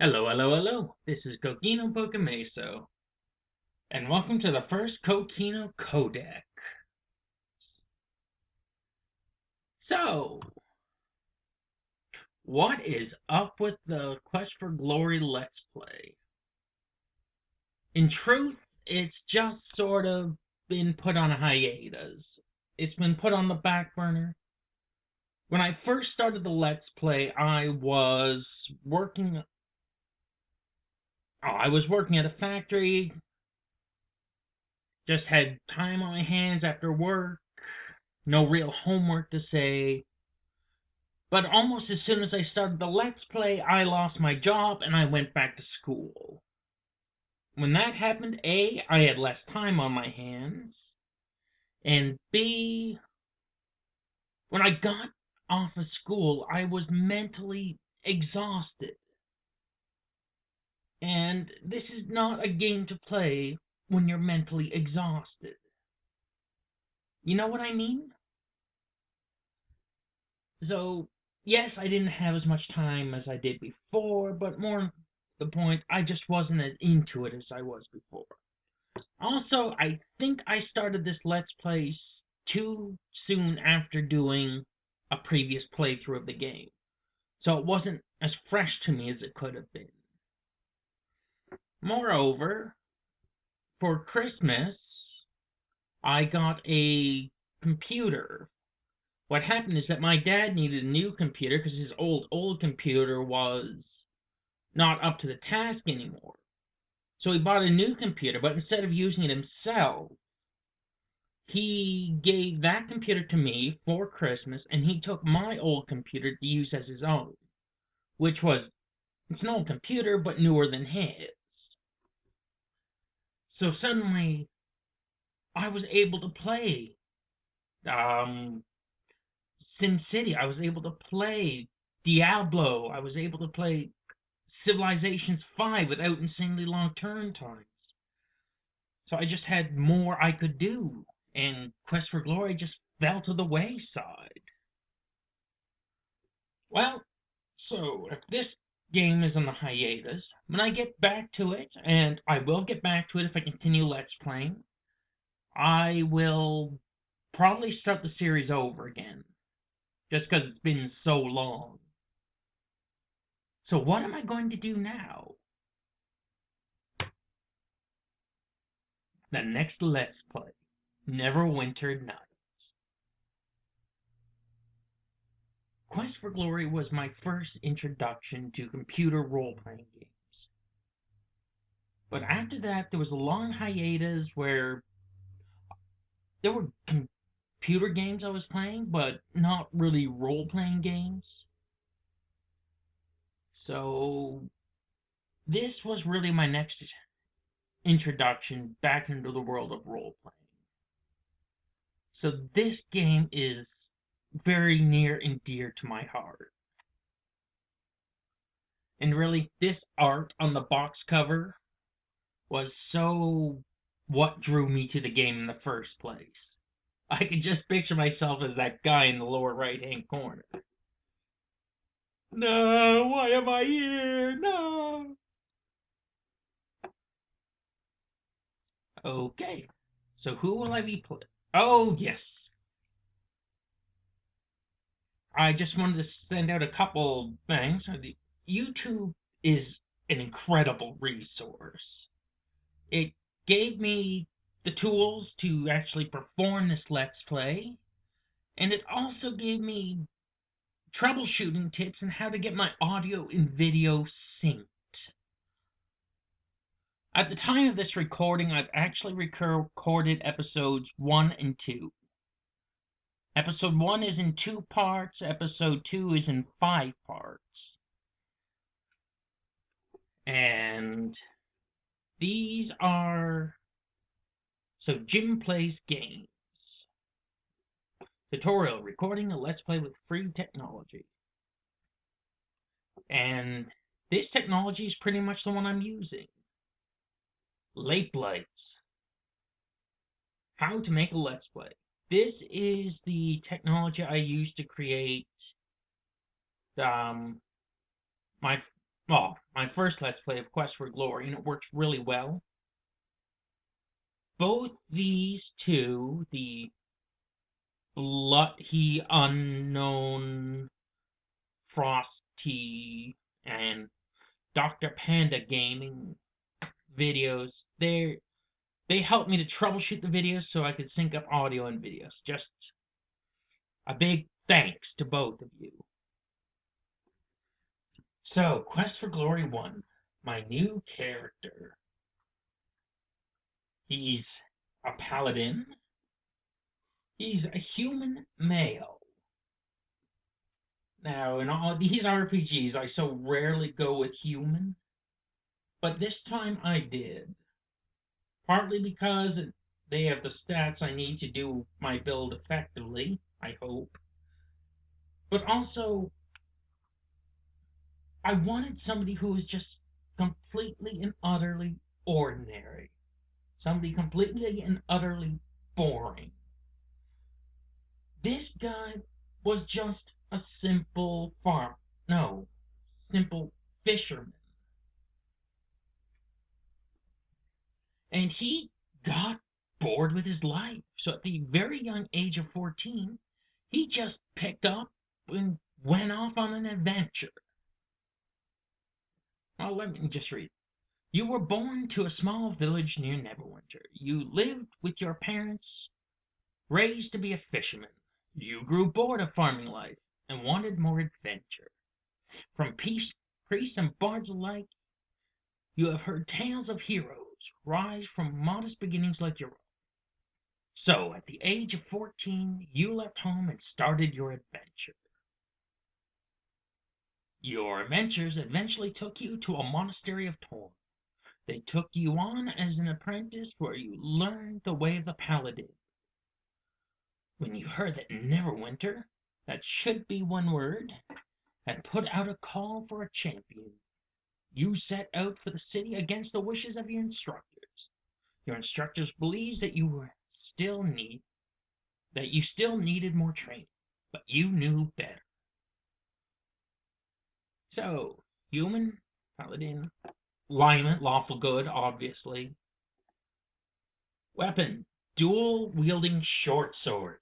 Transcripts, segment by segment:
Hello, hello, hello. This is Kokeeno Codex, and welcome to the First Kokeeno Codex. So, what is up with the Quest for Glory Let's Play? In truth, it's just sort of been put on a hiatus. It's been put on the back burner. When I first started the Let's Play, I was working at a factory, just had time on my hands after work, no real homework to say. But almost as soon as I started the Let's Play, I lost my job and I went back to school. When that happened, A, I had less time on my hands, and B, when I got off of school, I was mentally exhausted. And this is not a game to play when you're mentally exhausted. You know what I mean? So, yes, I didn't have as much time as I did before, but more the point, I just wasn't as into it as I was before. Also, I think I started this Let's Play too soon after doing a previous playthrough of the game, so it wasn't as fresh to me as it could have been. Moreover, for Christmas, I got a computer. What happened is that my dad needed a new computer because his old computer was not up to the task anymore. So he bought a new computer, but instead of using it himself, he gave that computer to me for Christmas, and he took my old computer to use as his own, which was, it's an old computer, but newer than his. So suddenly, I was able to play SimCity. I was able to play Diablo. I was able to play Civilizations 5 without insanely long turn times. So I just had more I could do, and Quest for Glory just fell to the wayside. Well, so if this game is on the hiatus, when I get back to it, and I will get back to it if I continue Let's Playing, I will probably start the series over again, just because it's been so long. So what am I going to do now? The next Let's Play, Neverwinter Nights. Quest for Glory was my first introduction to computer role-playing games. But after that, there was a long hiatus where there were computer games I was playing, but not really role-playing games. So this was really my next introduction back into the world of role-playing. So this game is very near and dear to my heart. And really, this art on the box cover was so what drew me to the game in the first place. I could just picture myself as that guy in the lower right-hand corner. No, why am I here? No. Okay, so who will I be playing? Oh, yes. I just wanted to send out a couple things. YouTube is an incredible resource. It gave me the tools to actually perform this Let's Play, and it also gave me troubleshooting tips on how to get my audio and video synced. At the time of this recording, I've actually recorded episodes 1 and 2. Episode 1 is in 2 parts, episode 2 is in 5 parts. And these are... So, Jim Plays Games. Tutorial, recording a Let's Play with free technology. And this technology is pretty much the one I'm using. Late Lights. How to make a Let's Play. This is the technology I use to create my my first Let's Play of Quest for Glory, and it works really well. Both these two, the Bloody Unknown Frosty and Dr. Panda Gaming videos, they helped me to troubleshoot the videos so I could sync up audio and videos. Just a big thanks to both of you. So, Quest for Glory 1, my new character. He's a paladin. He's a human male. Now, in all these RPGs, I so rarely go with human, but this time I did. Partly because they have the stats I need to do my build effectively, I hope. But also, I wanted somebody who was just completely and utterly ordinary. Somebody completely and utterly boring. This guy was just a simple simple fisherman. And he got bored with his life. So at the very young age of 14, he just picked up and went off on an adventure. Well, let me just read. You were born to a small village near Neverwinter. You lived with your parents, raised to be a fisherman. You grew bored of farming life and wanted more adventure. From priests and bards alike, you have heard tales of heroes rise from modest beginnings like your own. So, at the age of 14, you left home and started your adventure. Your adventures eventually took you to a monastery of Torn. They took you on as an apprentice where you learned the way of the paladin. When you heard that Neverwinter, that should be one word, had put out a call for a champion, you set out for the city against the wishes of your instructors. Your instructors believed that you still needed more training, but you knew better. So, human, paladin, alignment, lawful good, obviously. Weapon, dual-wielding short swords.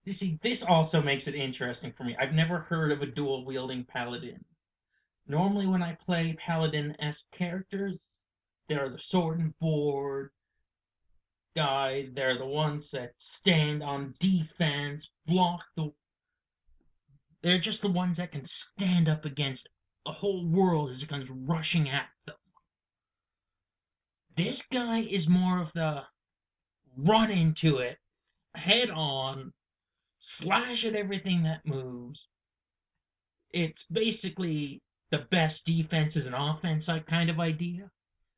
You see, this also makes it interesting for me. I've never heard of a dual-wielding paladin. Normally when I play paladin-esque characters, they're the sword and board guy. They're the ones that stand on defense, They're just the ones that can stand up against the whole world as it comes rushing at them. This guy is more of the run into it, head on, slash at everything that moves. It's basically the best defense is an offense kind of idea.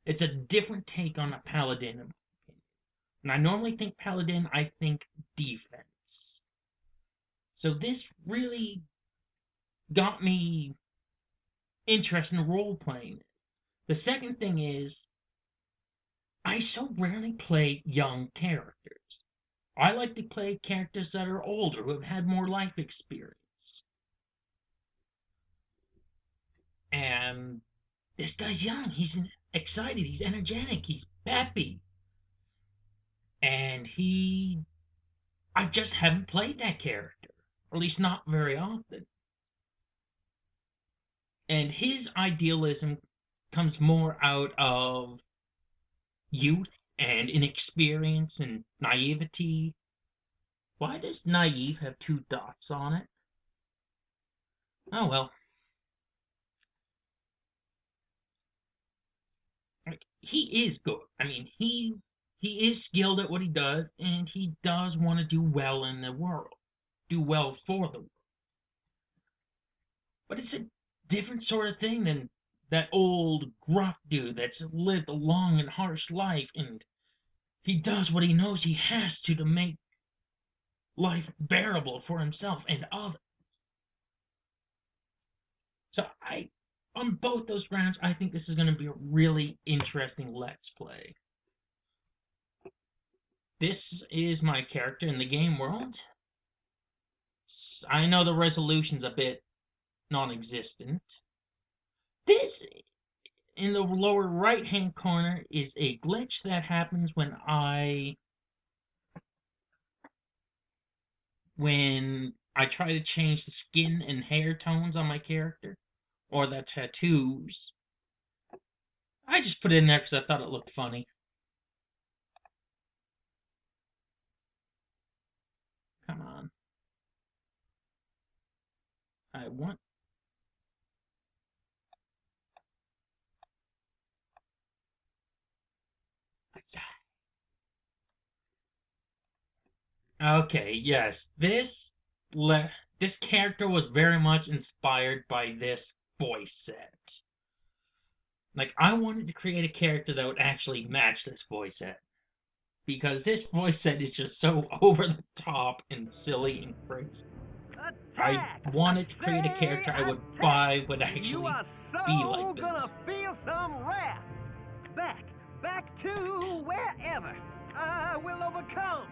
It's a different take on a paladin, in my opinion. And I normally think paladin, I think defense. So this really got me interested in role-playing. The second thing is, I so rarely play young characters. I like to play characters that are older, who have had more life experience. And this guy's young, he's excited, he's energetic, he's peppy. And I just haven't played that character, or at least not very often. And his idealism comes more out of youth and inexperience and naivety. Why does naive have 2 dots on it? Oh well. He is good. I mean, he is skilled at what he does, and he does want to do well in the world. Do well for the world. But it's a different sort of thing than that old gruff dude that's lived a long and harsh life, and he does what he knows he has to make life bearable for himself and others. So on both those grounds, I think this is going to be a really interesting Let's Play. This is my character in the game world. I know the resolution's a bit non-existent. This, in the lower right-hand corner, is a glitch that happens when I try to change the skin and hair tones on my character, or the tattoos. I just put it in there because I thought it looked funny. Come on. I want... Okay, yes. This character was very much inspired by this voice set. Like, I wanted to create a character that would actually match this voice set. Because this voice set is just so over the top and silly and crazy. I wanted to create a character I would buy would actually be like this. You are so gonna feel some wrath. Back to wherever I will overcome.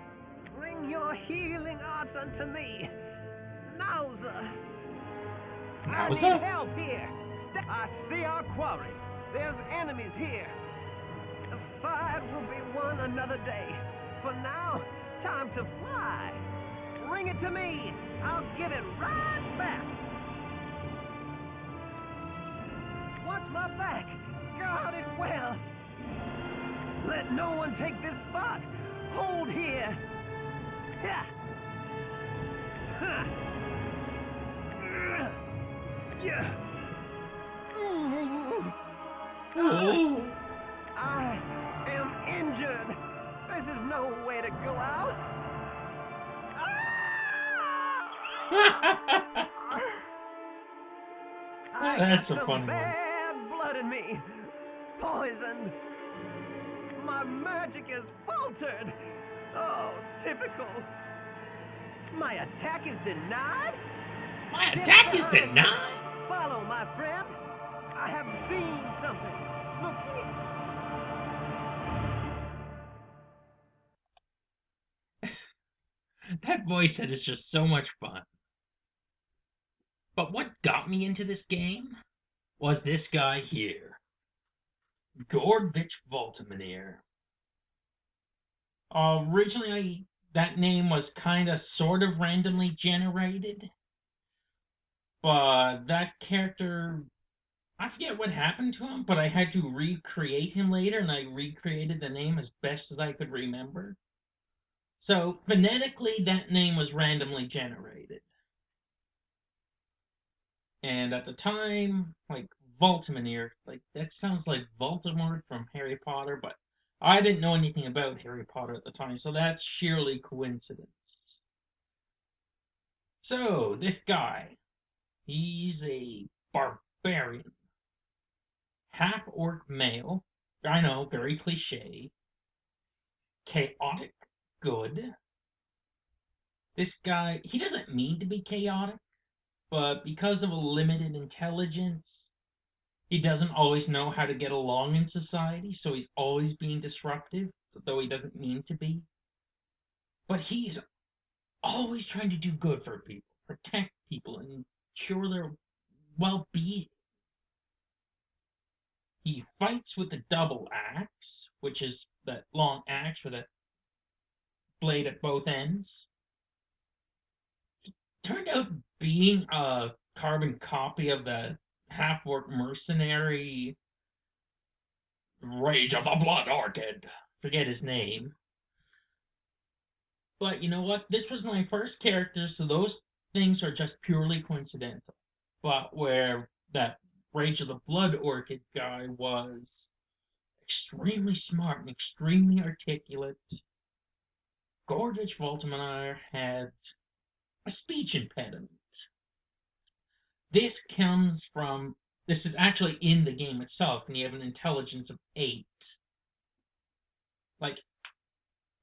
Bring your healing arts unto me. Nauza. I need help here. I see our quarry. There's enemies here. The fight will be won another day. For now, time to fly. Bring it to me. I'll give it right back. Watch my back. Guard it well. Let no one take this spot. Hold here. Yeah. Yeah. I am injured. This is no way to go out. That's a fun one. Bad blood in me. Poisoned. My magic is faltered. Oh, typical. My attack is denied? My attack is denied? Follow, my friend. I have seen something. Look here. That voice set is just so much fun. But what got me into this game was this guy here. Gordvich Voltimanir. Originally, that name was kind of sort of randomly generated. But that character, I forget what happened to him, but I had to recreate him later, and I recreated the name as best as I could remember. So, phonetically, that name was randomly generated. And at the time, like, Voltimanir, like, that sounds like Voldemort from Harry Potter, but I didn't know anything about Harry Potter at the time, so that's sheerly coincidence. So, this guy, he's a barbarian. Half-orc male. I know, very cliche. Chaotic good. This guy, he doesn't mean to be chaotic, but because of a limited intelligence, he doesn't always know how to get along in society, so he's always being disruptive, though he doesn't mean to be. But he's always trying to do good for people, protect people, and ensure their well-being. He fights with the double axe, which is that long axe with a blade at both ends. He turned out being a carbon copy of the half-orc mercenary Rage of the Blood Orchid. Forget his name. But you know what? This was my first character, so those things are just purely coincidental. But where that Rage of the Blood Orchid guy was extremely smart and extremely articulate, Gordvich Voltimanir had a speech impediment. This is actually in the game itself, and you have an intelligence of 8. Like,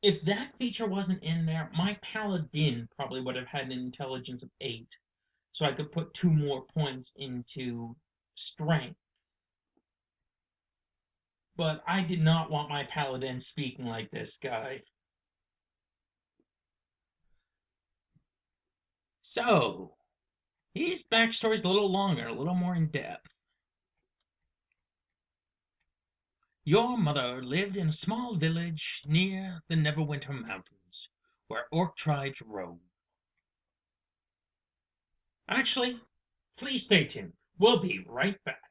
if that feature wasn't in there, my paladin probably would have had an intelligence of 8, so I could put 2 more points into strength. But I did not want my paladin speaking like this guy. So, His backstory's a little longer, a little more in depth. Your mother lived in a small village near the Neverwinter Mountains, where orc tribes roam. Actually, please stay tuned. We'll be right back.